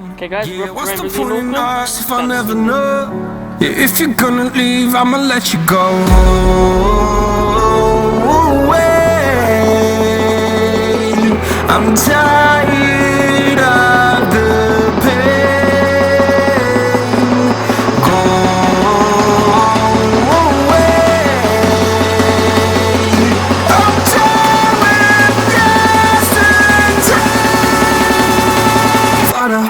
Okay guys, Yeah, we're what's the busy point in in Auckland. us if I never know? Yeah, if you're gonna leave, I'ma let you go away. I'm tired of the pain. Go away. I'm tired with yesterday. Father.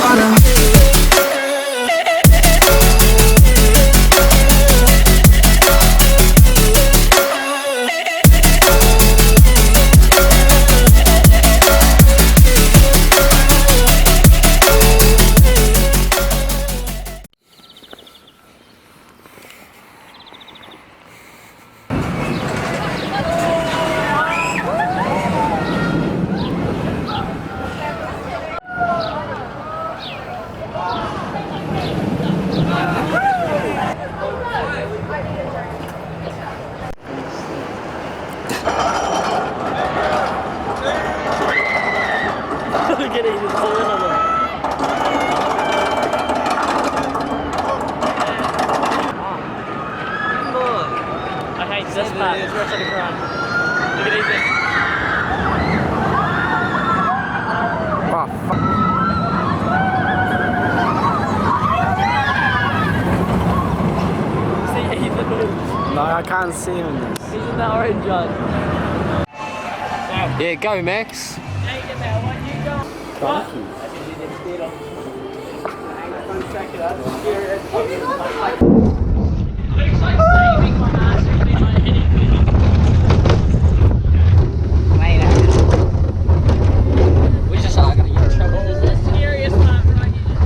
Look at it, he's pulling on them. I hate this part, it's right on the ground. Look at it. Oh, fuck. See Ethan? No, I can't see him in this. He's in the orange one. Yeah, go Max. We just are gonna get in trouble. This is the scariest part right here.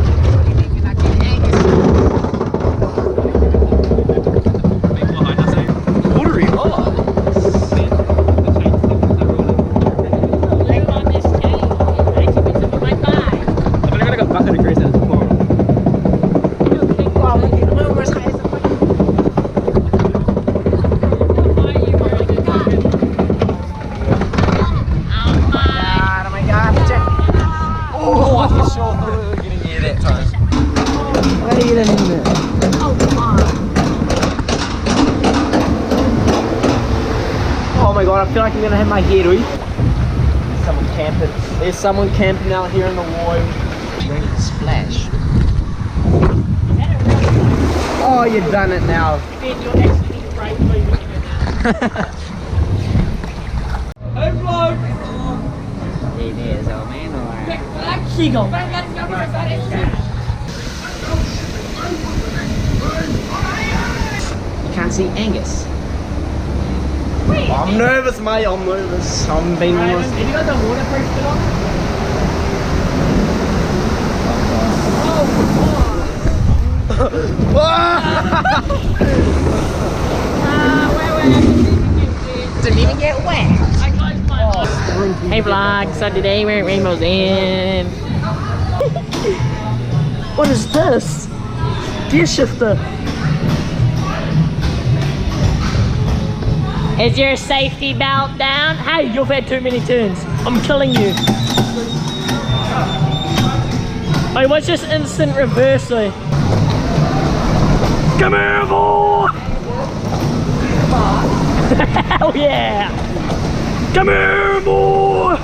Watery. Oh. Bucket of grease at his floor. Oh, I can show we were getting near that time. Why are you getting in there? Oh my god, I feel like I'm gonna have my head weak. Someone camping. There's someone camping out here in the water. Ready to splash. Oh, you've done it now. Ben, you're actually great moving it now. Hey vlog! Hey there's old man, alright. Kegel. You can't see Angus. I'm nervous, mate. I'm nervous. I'm being honest. Have you got the waterproof fit on? Didn't even get wet. Hey vlog, so today we're at Rainbow's Inn. What is this? Gear shifter. Is your safety belt down? Hey, you've had too many turns. I'm killing you. Wait, what's this instant reversal? Come here, boy! Hell yeah! Come here, boy!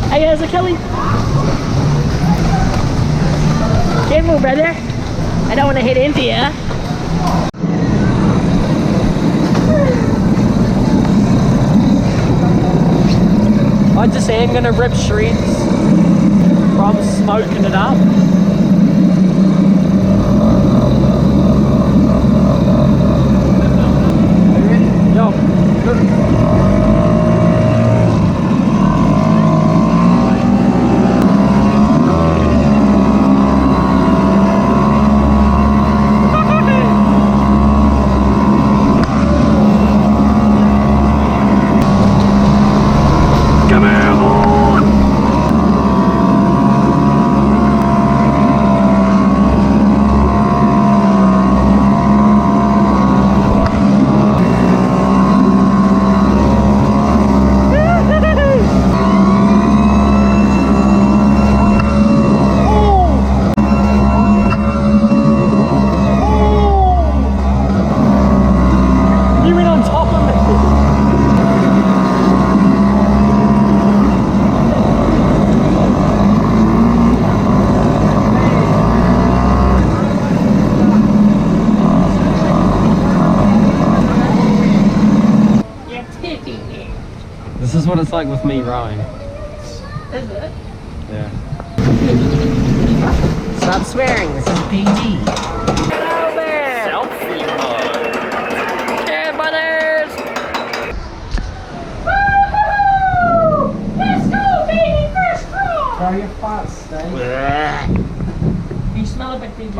Hey, how's it, Kelly? Careful, brother. I don't want to hit into you. I just am gonna rip shreds from smoking it up. Yo. Come here, boy! like with me rowing. Is it? Yeah. Stop swearing, this is PG. Selfie mode. Yeah, brothers! Woohoo! Let's go, baby! First row! Throw your farts, Steve. You smell a bit, PG.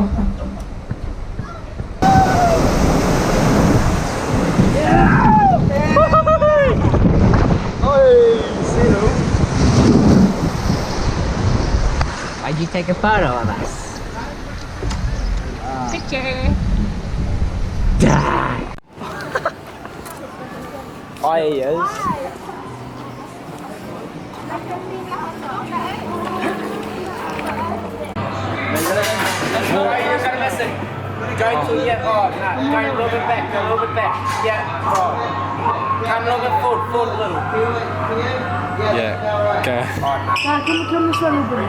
Why'd you take a photo of us? Picture. Die! Oh, he is. You're gonna miss it. Go to, yeah, oh, no. Go a little bit back, go a little bit back. Yeah, oh. Come a little bit forward, forward a little. Yeah. Okay. Come this way, everybody.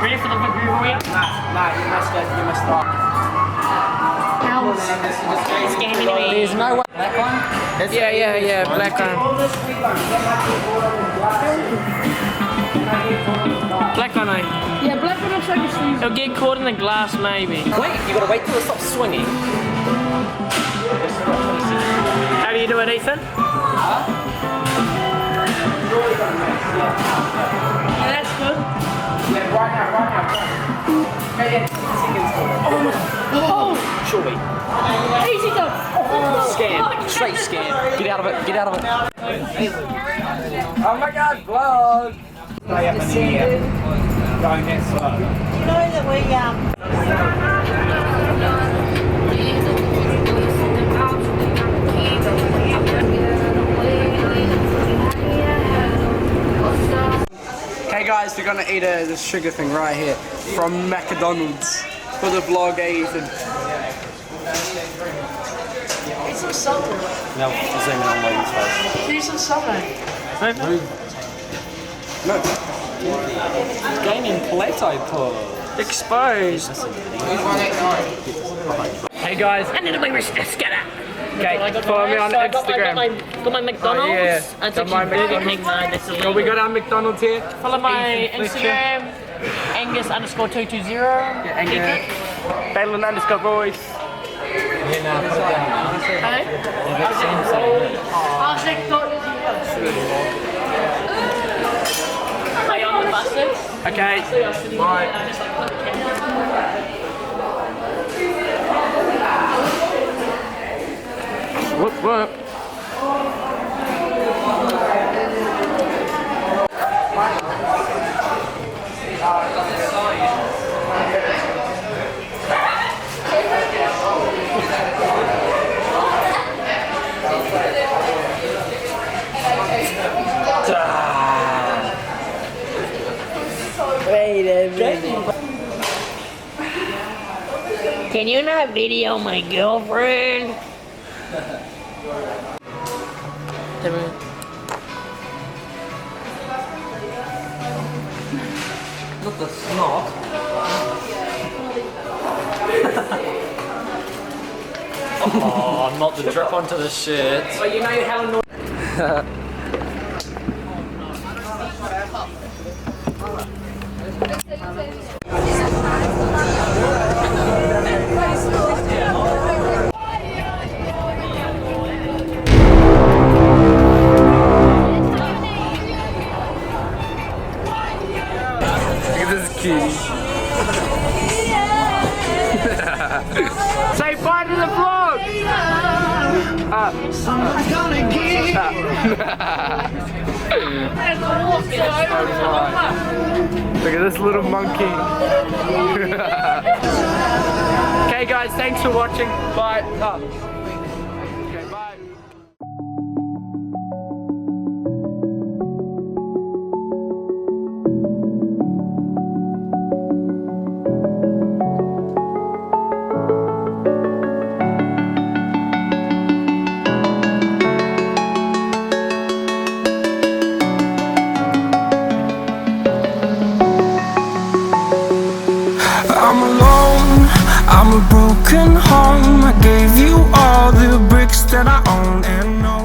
Ready for the big reveal? No, you must stop. Scanning me. There's no way. Black one? Yeah, black one. Black one, eh? Yeah, black one looks like a sleeve. He'll get caught in the glass, maybe. Wait, you gotta wait till it stops swinging. How do you do it, Ethan? Yeah, that's good. Yeah, right now. Okay, Oh! Surely. Easy go! Scan. Straight scan. Get out of it. Get out of it. oh my god, vlog! Going that slow. You know that we Okay guys, we're gonna eat this sugar thing right here from McDonald's for the vlog, Ethan. It's some summer. Now, zoom in on Logan's face. Here's some summer. No. Gaming plateau pod. Exposed. Hey guys. And then we were scatter. Okay, follow me on Instagram. Got my McDonald's. Oh, yeah. That's Got my actually Burger McDonald's. King, man. That's So illegal. we got our McDonald's here. Follow my Ethan Fletcher. Instagram. Angus_220. Yeah, Angus. Balin_voice. Yeah, nah, put it down. Hey? Are you on the buses? Okay, bye. Whoop. Wait a minute. Can you not video my girlfriend? Not the snot. Oh, not the drip onto the shirt. But you know how annoying. Say bye to the vlog! Someone's gonna get Look at this little monkey. Okay guys, thanks for watching. Bye. Okay, bye. I'm alone, I'm a broken home. I gave you all the bricks that I own and know.